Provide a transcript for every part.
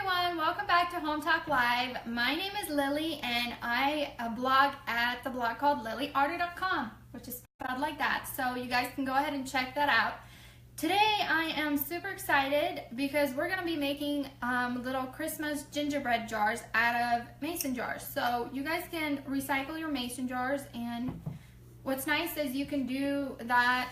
everyone, welcome back to Hometalk Live. My name is Lily and I blog at the blog called lilyarter.com, which is spelled like that. So you guys can go ahead and check that out. Today I am super excited because we're going to be making little Christmas gingerbread jars out of mason jars. So you guys can recycle your mason jars, and what's nice is you can do that.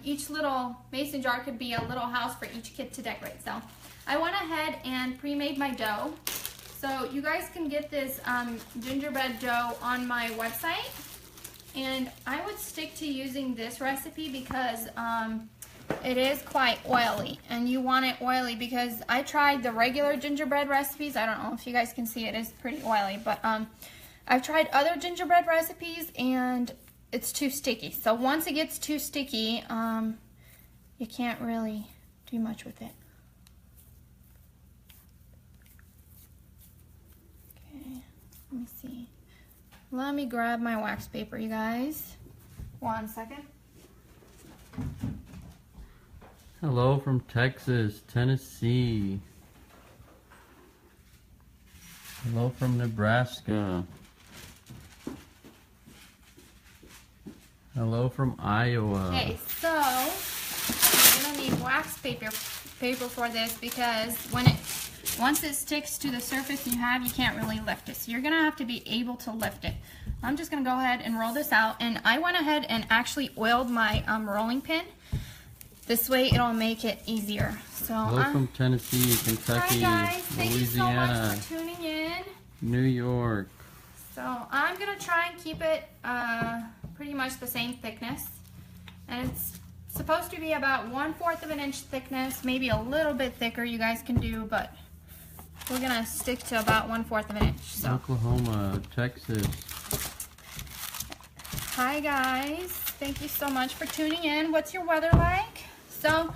Each little mason jar could be a little house for each kid to decorate. So I went ahead and pre-made my dough. So you guys can get this gingerbread dough on my website. And I would stick to using this recipe because it is quite oily. And you want it oily because I tried the regular gingerbread recipes. I don't know if you guys can see, it is pretty oily. But I've tried other gingerbread recipes and it's too sticky. So once it gets too sticky, you can't really do much with it. Let me see. Let me grab my wax paper, you guys. 1 second. Hello from Texas, Tennessee. Hello from Nebraska. Hello from Iowa. Okay, so you're gonna need wax paper for this because once it sticks to the surface you can't really lift it. So you're gonna have to be able to lift it. I'm just gonna go ahead and roll this out, and I went ahead and actually oiled my rolling pin. This way it'll make it easier. So hello from Tennessee, Kentucky, hi guys, thank Louisiana, you so much for tuning in. New York. So I'm gonna try and keep it pretty much the same thickness, and it's supposed to be about 1/4 of an inch thickness, maybe a little bit thicker you guys can do, but we're gonna stick to about 1/4 of an inch. So. Oklahoma, Texas. Hi guys, thank you so much for tuning in. What's your weather like? So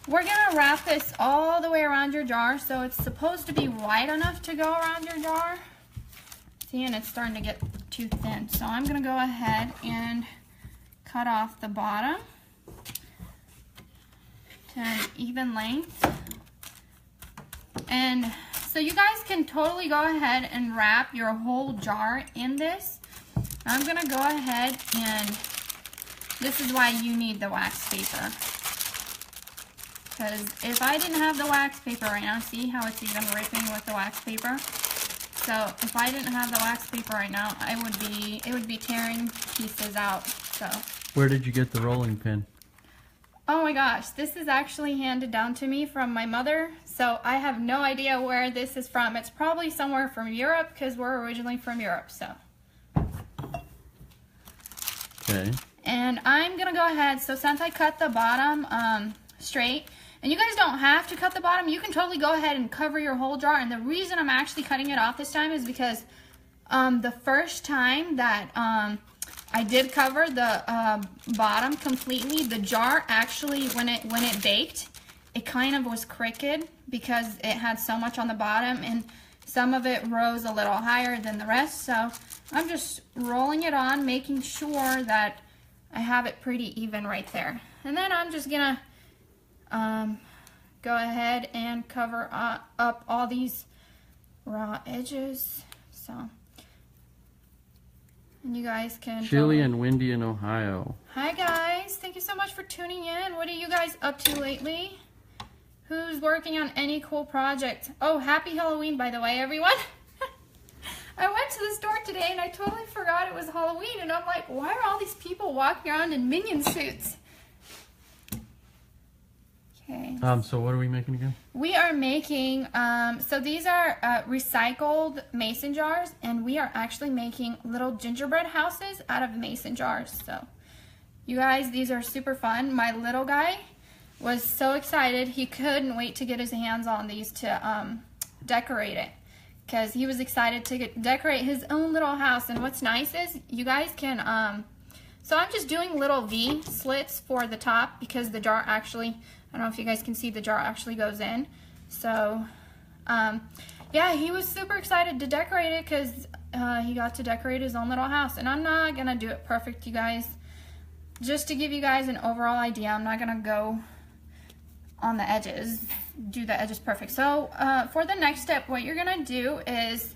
we're gonna wrap this all the way around your jar, so it's supposed to be wide enough to go around your jar. See, and it's starting to get too thin. So I'm gonna go ahead and cut off the bottom to an even length. And so you guys can totally go ahead and wrap your whole jar in this. I'm gonna go ahead and this is why you need the wax paper. Because if I didn't have the wax paper right now, see how it's even ripping with the wax paper? So if I didn't have the wax paper right now, it would be tearing pieces out. So where did you get the rolling pin? oh my gosh, this is actually handed down to me from my mother, so I have no idea where this is from. It's probably somewhere from Europe because we're originally from Europe. So okay. And I'm gonna go ahead, so since I cut the bottom straight, and you guys don't have to cut the bottom, you can totally go ahead and cover your whole jar. And the reason I'm actually cutting it off this time is because the first time that I did cover the bottom completely, the jar actually, when it baked, it kind of was crooked because it had so much on the bottom, and some of it rose a little higher than the rest. So I'm just rolling it on, making sure that I have it pretty even right there. And then I'm just gonna go ahead and cover up all these raw edges. So, and you guys can Chilly and windy in Ohio. Hi guys, thank you so much for tuning in. What are you guys up to lately? Who's working on any cool project? Oh, happy Halloween, by the way, everyone. I went to the store today and I totally forgot it was Halloween, and I'm like, why are all these people walking around in minion suits? Okay. So what are we making again? We are making, so these are recycled mason jars, and we are actually making little gingerbread houses out of mason jars. So you guys, these are super fun. My little guy was so excited. He couldn't wait to get his hands on these to decorate it, because he was excited to decorate his own little house. And what's nice is you guys can, so I'm just doing little V slits for the top because the jar actually, I don't know if you guys can see, the jar actually goes in. So, yeah, he was super excited to decorate it because he got to decorate his own little house. And I'm not going to do it perfect, you guys. Just to give you guys an overall idea, I'm not going to go on the edges, do the edges perfect. So for the next step, what you're gonna do is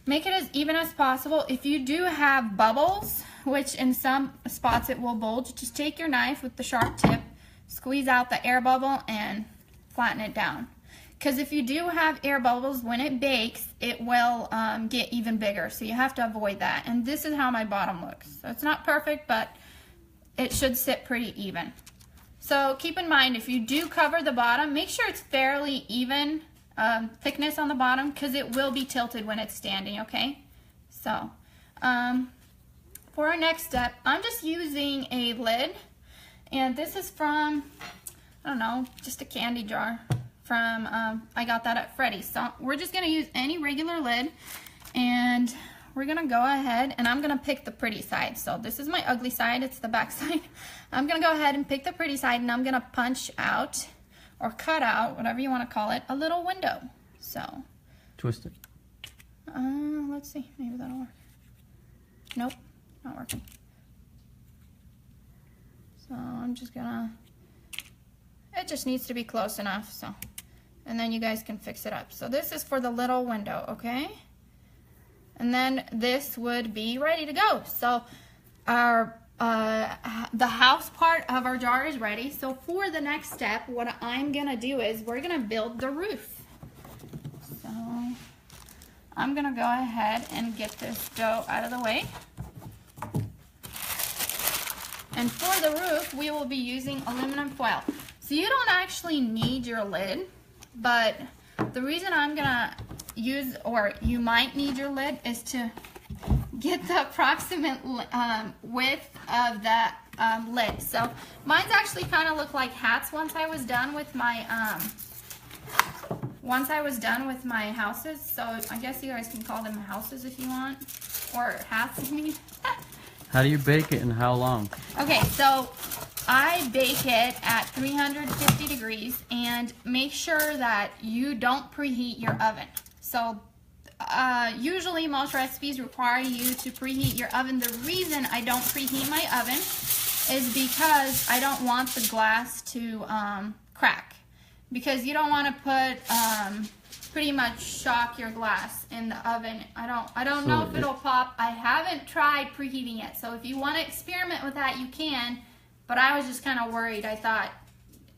make it as even as possible. If you do have bubbles, which in some spots it will bulge, just take your knife with the sharp tip, squeeze out the air bubble and flatten it down. Because if you do have air bubbles, when it bakes, it will get even bigger. So you have to avoid that. And this is how my bottom looks. So it's not perfect, but it should sit pretty even. So keep in mind, if you do cover the bottom, make sure it's fairly even thickness on the bottom, because it will be tilted when it's standing, okay? So for our next step, I'm just using a lid, and this is from, I don't know, just a candy jar from, I got that at Freddy's. So we're just gonna use any regular lid, and we're gonna go ahead and I'm gonna pick the pretty side. So this is my ugly side, it's the back side. I'm gonna go ahead and pick the pretty side, and I'm gonna punch out, or cut out, whatever you wanna call it, a little window. So. Twist it. Let's see, maybe that'll work. Nope, not working. So I'm just gonna, it just needs to be close enough, so. And then you guys can fix it up. So this is for the little window, okay? And then this would be ready to go. So our the house part of our jar is ready. So for the next step, what I'm gonna do is we're gonna build the roof. So I'm gonna go ahead and get this dough out of the way. And for the roof, we will be using aluminum foil. So you don't actually need your lid, but the reason I'm gonna use, or you might need your lid, is to get the approximate width of that lid. So mine's actually kind of look like hats once I was done with my houses. So I guess you guys can call them houses if you want, or hats, I mean. How do you bake it and how long? Okay, so I bake it at 350 degrees, and make sure that you don't preheat your oven. So usually most recipes require you to preheat your oven. The reason I don't preheat my oven is because I don't want the glass to crack. Because you don't want to put pretty much shock your glass in the oven. I don't know if it'll pop. I haven't tried preheating it. So if you want to experiment with that, you can. But I was just kind of worried. I thought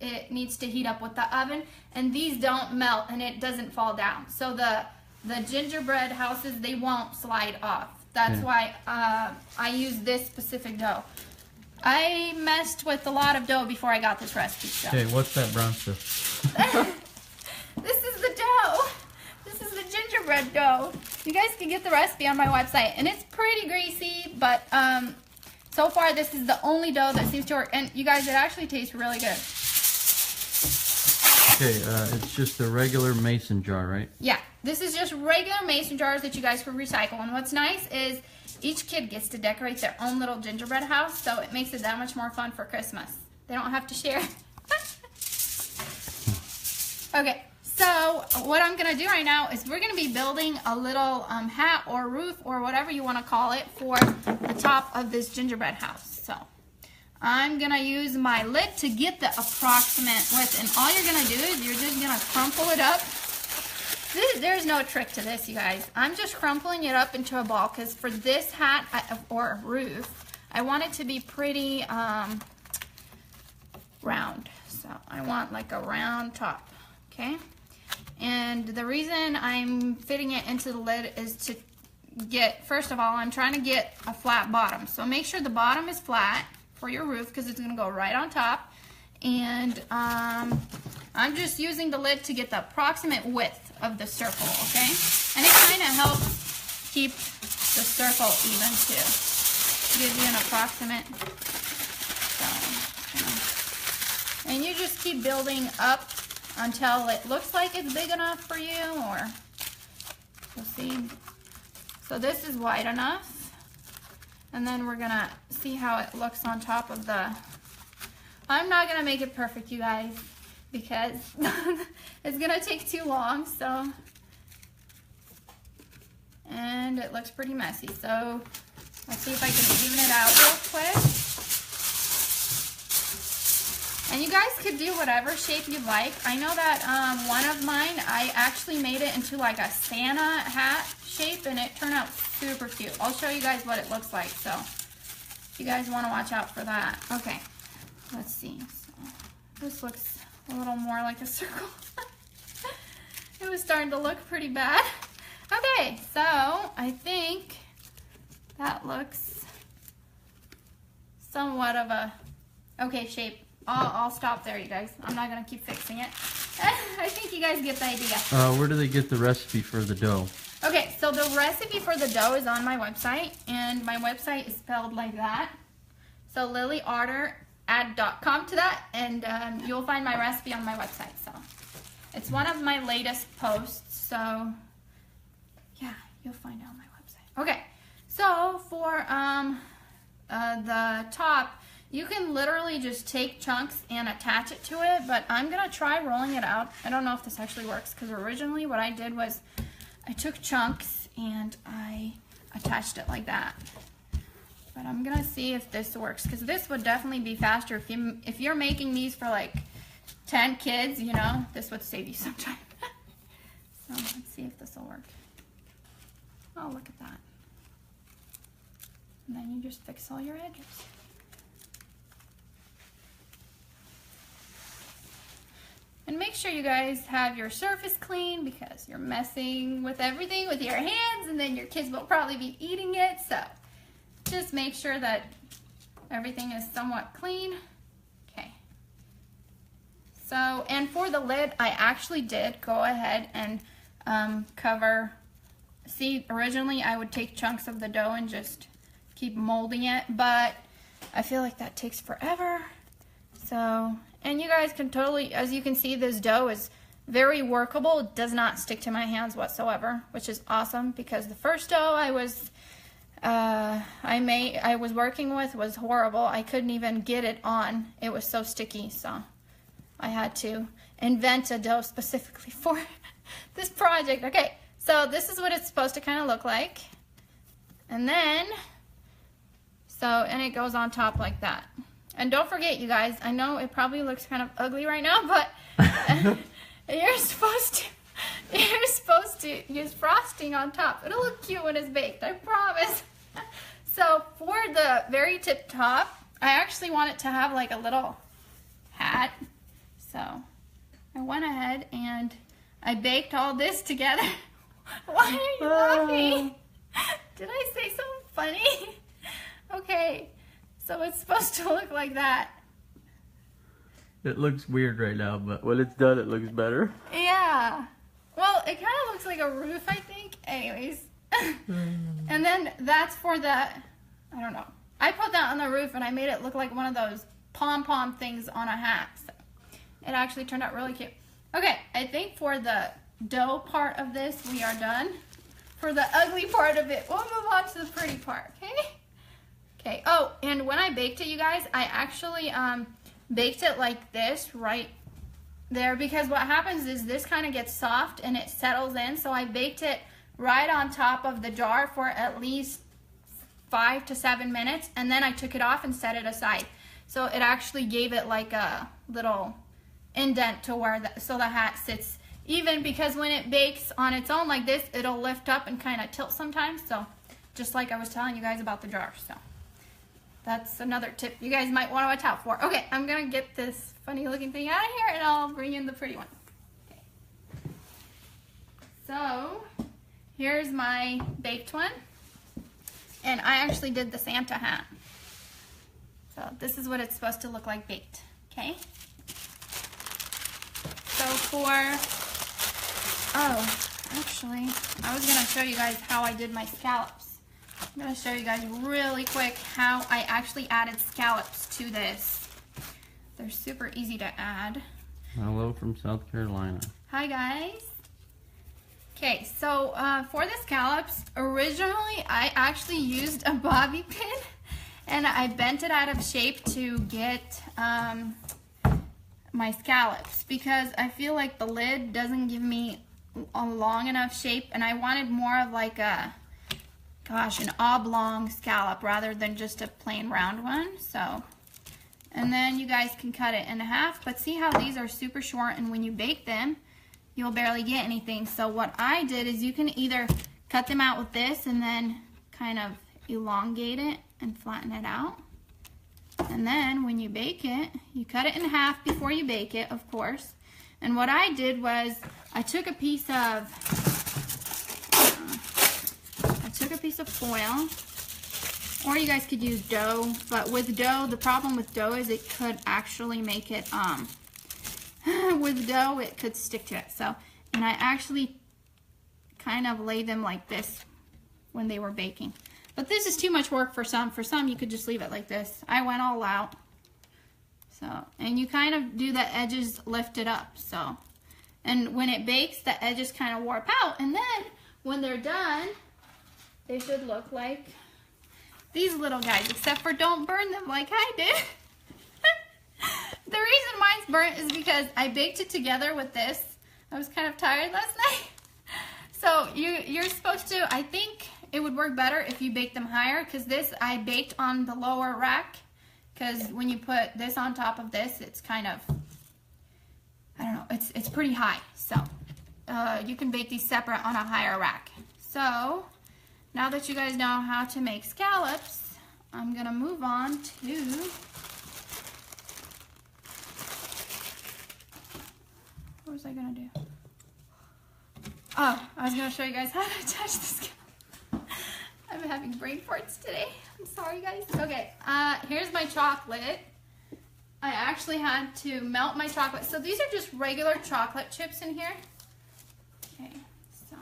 it needs to heat up with the oven, and these don't melt and it doesn't fall down. So the gingerbread houses, they won't slide off. That's why I use this specific dough. I messed with a lot of dough before I got this recipe. So. Okay, what's that brown stuff? This is the dough. This is the gingerbread dough. You guys can get the recipe on my website, and it's pretty greasy, but so far this is the only dough that seems to work. And you guys, it actually tastes really good. Okay, it's just a regular mason jar, right? Yeah, this is just regular mason jars that you guys can recycle. And what's nice is each kid gets to decorate their own little gingerbread house, so it makes it that much more fun for Christmas. They don't have to share. Okay, so what I'm gonna do right now is we're gonna be building a little hat or roof or whatever you wanna call it for the top of this gingerbread house. So I'm gonna use my lid to get the approximate width, and all you're gonna do is you're just gonna crumple it up. There's no trick to this, you guys. I'm just crumpling it up into a ball, because for this hat or roof, I want it to be pretty round. So I want like a round top, okay? And the reason I'm fitting it into the lid is to get, first of all, I'm trying to get a flat bottom. So make sure the bottom is flat for your roof, because it's gonna go right on top. And I'm just using the lid to get the approximate width of the circle, okay? And it kind of helps keep the circle even too. Gives you an approximate. So, and you just keep building up until it looks like it's big enough for you, or you'll see. So this is wide enough. And then we're gonna see how it looks on top of the, I'm not gonna make it perfect, you guys, because it's gonna take too long, so, and it looks pretty messy. So let's see if I can even it out real quick. And you guys could do whatever shape you like. I know that one of mine, I actually made it into like a Santa hat shape, and it turned out super cute. I'll show you guys what it looks like, so you guys want to watch out for that. Okay, let's see. So this looks a little more like a circle. It was starting to look pretty bad. Okay, so I think that looks somewhat of a okay shape. I'll stop there, you guys. I'm not gonna keep fixing it. I think you guys get the idea. Where do they get the recipe for the dough? Okay, so the recipe for the dough is on my website, and my website is spelled like that. So lilyarter.com to that, and you'll find my recipe on my website. So it's one of my latest posts, so yeah, you'll find it on my website. Okay, so for the top, you can literally just take chunks and attach it to it, but I'm gonna try rolling it out. I don't know if this actually works, because originally what I did was I took chunks and I attached it like that. But I'm gonna see if this works, because this would definitely be faster if you're making these for like 10 kids, you know, this would save you some time. So let's see if this will work. Oh, look at that. And then you just fix all your edges. And make sure you guys have your surface clean, because you're messing with everything with your hands, and then your kids will probably be eating it. So just make sure that everything is somewhat clean. Okay. So, and for the lid, I actually did go ahead and cover. See, originally I would take chunks of the dough and just keep molding it, but I feel like that takes forever. So, and you guys can totally, as you can see, this dough is very workable. It does not stick to my hands whatsoever, which is awesome, because the first dough I was working with was horrible. I couldn't even get it on. It was so sticky, so I had to invent a dough specifically for this project. Okay, so this is what it's supposed to kind of look like. And then, and it goes on top like that. And don't forget, you guys, I know it probably looks kind of ugly right now, but you're supposed to use frosting on top. It'll look cute when it's baked, I promise. So for the very tip top, I actually want it to have like a little hat. So I went ahead and I baked all this together. Why are you laughing? Did I say something funny? Okay. So it's supposed to look like that. It looks weird right now, but when it's done, it looks better. Yeah. Well, it kind of looks like a roof, I think. Anyways. And then that's for the, I don't know. I put that on the roof, and I made it look like one of those pom-pom things on a hat. So it actually turned out really cute. Okay, I think for the dough part of this, we are done. For the ugly part of it, we'll move on to the pretty part, okay? Okay, oh, and when I baked it, you guys, I actually baked it like this right there, because what happens is this kind of gets soft and it settles in. So I baked it right on top of the jar for at least 5 to 7 minutes, and then I took it off and set it aside. So it actually gave it like a little indent to where so the hat sits even, because when it bakes on its own like this, it'll lift up and kind of tilt sometimes. So just like I was telling you guys about the jar. So that's another tip you guys might want to watch out for. Okay, I'm gonna get this funny looking thing out of here, and I'll bring in the pretty one. Okay. So here's my baked one, and I actually did the Santa hat. So this is what it's supposed to look like baked. Okay. So actually, I was gonna show you guys how I did my scallops. I'm going to show you guys really quick how I actually added scallops to this. They're super easy to add. Hello from South Carolina. Hi guys. Okay, so for the scallops, originally I actually used a bobby pin, and I bent it out of shape to get my scallops, because I feel like the lid doesn't give me a long enough shape, and I wanted more of like an oblong scallop rather than just a plain round one. So And then you guys can cut it in half, but see how these are super short, and when you bake them, you'll barely get anything. So what I did is you can either cut them out with this and then kind of elongate it and flatten it out. And then when you bake it, you cut it in half before you bake it, of course. And what I did was I took a piece of foil, or you guys could use dough, but with dough, the problem with dough is it could actually make it, with dough, it could stick to it. So, and I actually kind of lay them like this when they were baking. But this is too much work for some. For some, you could just leave it like this. I went all out. So, and you kind of do the edges lifted up. So, and when it bakes, the edges kind of warp out. And then when they're done, they should look like these little guys, except for don't burn them like I did. The reason mine's burnt is because I baked it together with this. I was kind of tired last night. So you're supposed to, I think it would work better if you bake them higher, because this I baked on the lower rack, because when you put this on top of this, it's kind of, I don't know, it's pretty high. So you can bake these separate on a higher rack. So now that you guys know how to make scallops, I'm gonna move on to what was I gonna do? Oh, I was gonna show you guys how to attach the scallop. I'm having brain farts today. I'm sorry, guys. Okay, here's my chocolate. I actually had to melt my chocolate. So these are just regular chocolate chips in here. Okay, so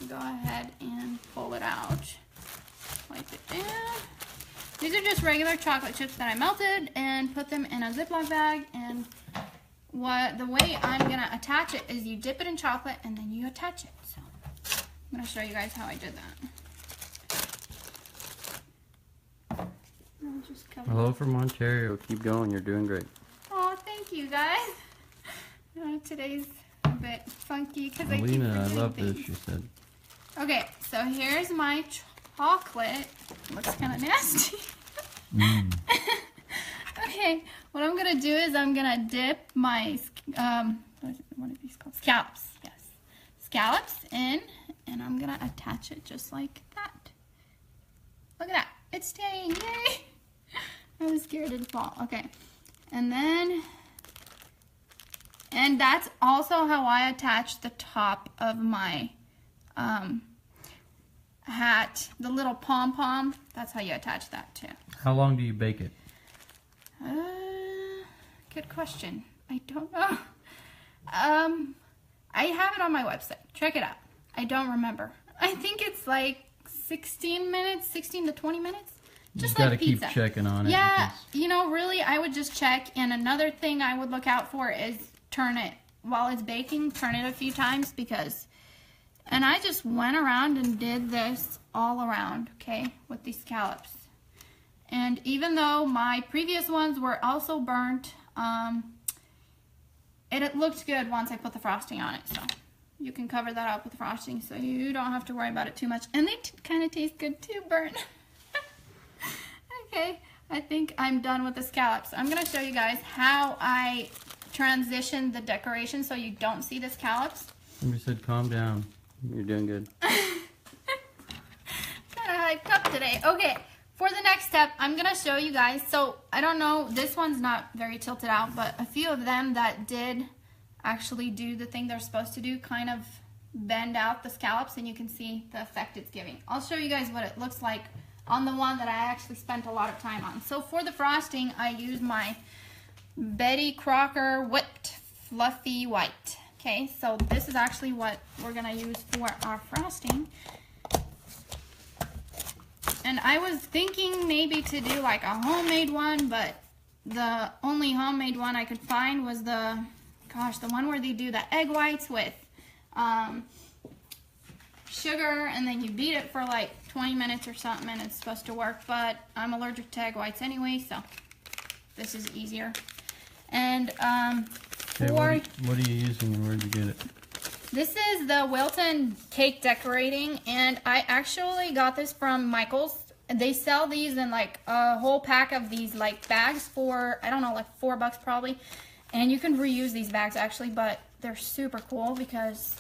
go ahead and pull it out. Wipe it down. These are just regular chocolate chips that I melted and put them in a Ziploc bag. And the way I'm gonna attach it is you dip it in chocolate and then you attach it. So I'm gonna show you guys how I did that. Just Hello from Ontario. Keep going. You're doing great. Oh, thank you, guys. Today's a bit funky because I keep Alina, I forgetting love things. this, she said. Okay, so here's my chocolate. Looks kind of nasty. Okay, what I'm gonna do is I'm gonna dip my what are these called? Scallops. Yes, scallops in, and I'm gonna attach it just like that. Look at that. It's staying. Yay! I was scared it'd fall. Okay. And that's also how I attach the top of my hat. The little pom-pom. That's how you attach that too. How long do you bake it? Good question. I don't know. I have it on my website. Check it out. I don't remember. I think it's like 16 minutes, 16 to 20 minutes. Just you like gotta pizza. keep checking on it. Yeah, you know, really, I would just check. And another thing I would look out for is turn it while it's baking. Turn it a few times because, and I just went around and did this all around, okay, with these scallops. And even though my previous ones were also burnt, it looked good once I put the frosting on it. So you can cover that up with frosting so you don't have to worry about it too much. And they kind of taste good too, burnt. Okay, I think I'm done with the scallops. I'm going to show you guys how I transition the decoration so you don't see the scallops. You said calm down. You're doing good. Kind of hyped up today. Okay, for the next step, I'm going to show you guys. So, I don't know, this one's not very tilted out, but a few of them that did actually do the thing they're supposed to do kind of bend out the scallops, and you can see the effect it's giving. I'll show you guys what it looks like on the one that I actually spent a lot of time on. So for the frosting, I use my Betty Crocker Whipped Fluffy White. Okay, so this is actually what we're gonna use for our frosting. And I was thinking maybe to do like a homemade one, but the only homemade one I could find was the one where they do the egg whites with sugar, and then you beat it for like 20 minutes or something, and it's supposed to work, but I'm allergic to egg whites anyway, so this is easier. And Okay, what are you using and where'd you get it? This is the Wilton cake decorating, and I actually got this from Michael's they sell these in like a whole pack of these like bags for, I don't know, like $4 probably. And you can reuse these bags actually, but they're super cool because,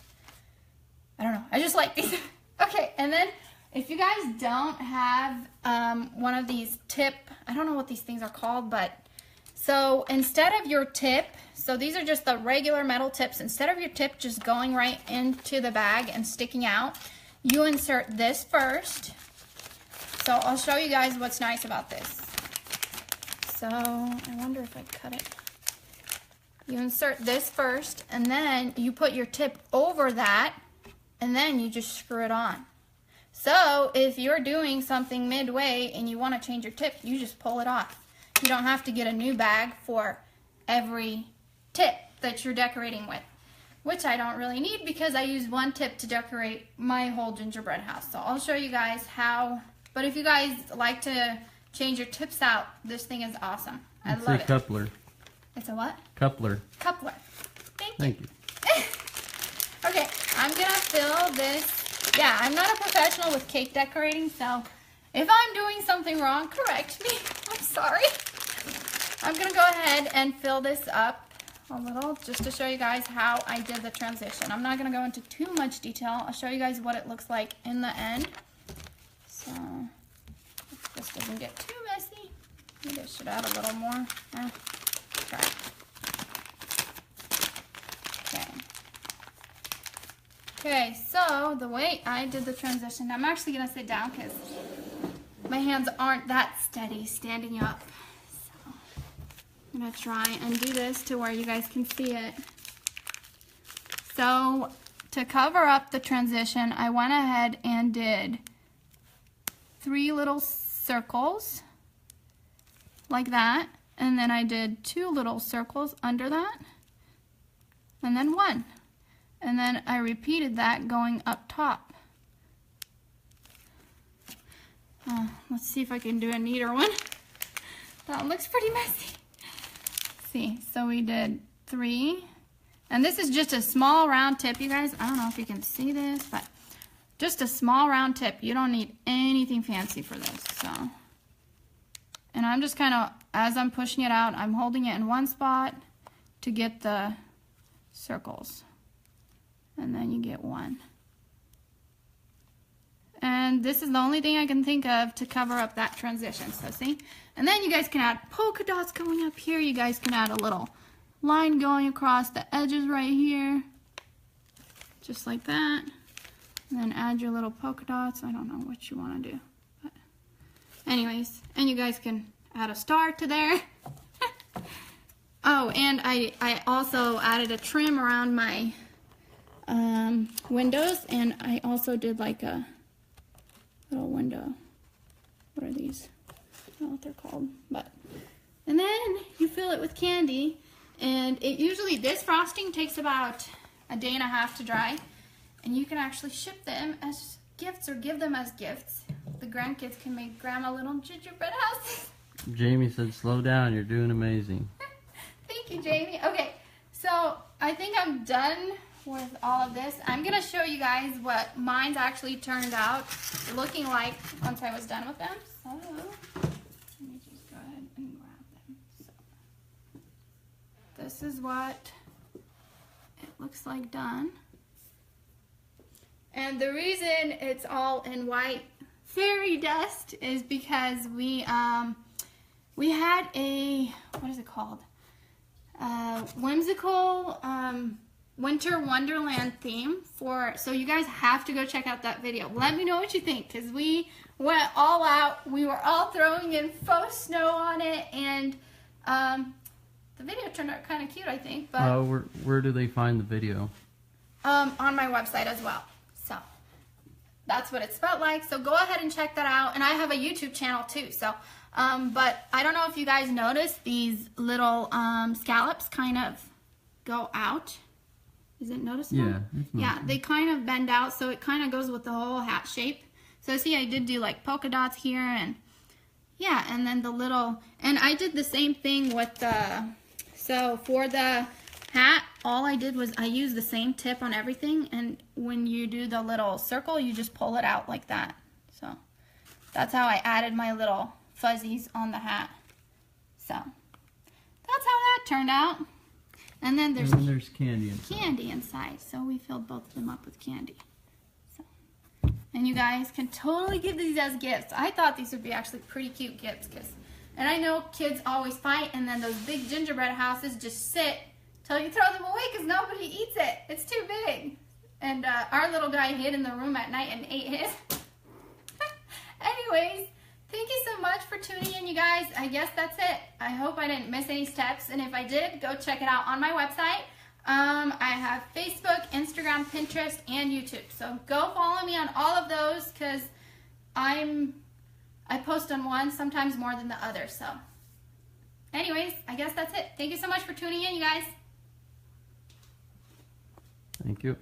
I don't know, I just like these. Okay, and then if you guys don't have one of these tip, I don't know what these things are called, but so instead of your tip, so these are just the regular metal tips, instead of your tip just going right into the bag and sticking out, you insert this first. So I'll show you guys what's nice about this. So I wonder if I cut it. You insert this first, and then you put your tip over that, and then you just screw it on. So if you're doing something midway and you want to change your tip, you just pull it off. You don't have to get a new bag for every tip that you're decorating with, which I don't really need because I use one tip to decorate my whole gingerbread house. So I'll show you guys how, but if you guys like to change your tips out, this thing is awesome. I love it. It's a coupler. It's a what? Coupler. Coupler. Thank you. Okay, I'm gonna fill this. Yeah, I'm not a professional with cake decorating, so if I'm doing something wrong, correct me. I'm sorry. I'm gonna go ahead and fill this up a little just to show you guys how I did the transition. I'm not gonna go into too much detail. I'll show you guys what it looks like in the end. So if this doesn't get too messy, maybe I should add a little more. Try it. Okay. Okay, so the way I did the transition, I'm actually gonna sit down because my hands aren't that steady standing up. So I'm gonna try and do this to where you guys can see it. So to cover up the transition, I went ahead and did 3 little circles like that, and then I did 2 little circles under that, and then 1. And then I repeated that going up top. Let's see if I can do a neater one. That one looks pretty messy. Let's see, so we did 3. And this is just a small round tip, you guys. I don't know if you can see this, but just a small round tip. You don't need anything fancy for this. So, and I'm just kind of, as I'm pushing it out, I'm holding it in one spot to get the circles. And then you get 1. And this is the only thing I can think of to cover up that transition. So see? And then you guys can add polka dots going up here. You guys can add a little line going across the edges right here. Just like that. And then add your little polka dots. I don't know what you want to do. But anyways, and you guys can add a star to there. Oh, and I also added a trim around my windows, and I also did like a little window. What are these? I don't know what they're called, but and then you fill it with candy, and it usually, this frosting takes about a day and a half to dry, and you can actually ship them as gifts or give them as gifts. The grandkids can make grandma little gingerbread houses. Jamie said, "Slow down, you're doing amazing." Thank you, Jamie. Okay, so I think I'm done with all of this. I'm gonna show you guys what mine's actually turned out looking like once I was done with them. So let me just go ahead and grab them. So this is what it looks like done. And the reason it's all in white fairy dust is because we had a, what is it called? Whimsical Winter Wonderland theme for, so you guys have to go check out that video. Let me know what you think, because we went all out. We were all throwing in faux snow on it, and the video turned out kind of cute, I think. But where do they find the video? On my website as well. So that's what it's felt like. So go ahead and check that out. And I have a YouTube channel too. So but I don't know if you guys noticed, these little scallops kind of go out. Is it noticeable? Yeah. Yeah, they kind of bend out, so it kind of goes with the whole hat shape. So see, I did do like polka dots here, and yeah, and then the little, and I did the same thing with the, so for the hat, all I did was I used the same tip on everything, and when you do the little circle, you just pull it out like that. So that's how I added my little fuzzies on the hat. So that's how that turned out. And then there's candy inside. Candy inside. So we filled both of them up with candy. So, and you guys can totally give these as gifts. I thought these would be actually pretty cute gifts, and I know kids always fight, and then those big gingerbread houses just sit till you throw them away because nobody eats it. It's too big. And our little guy hid in the room at night and ate his. Anyways, thank you so much for tuning in, you guys. I guess that's it. I hope I didn't miss any steps, and if I did, go check it out on my website. I have Facebook, Instagram, Pinterest, and YouTube. So go follow me on all of those because I post on one, sometimes more than the other. So anyways, I guess that's it. Thank you so much for tuning in, you guys. Thank you.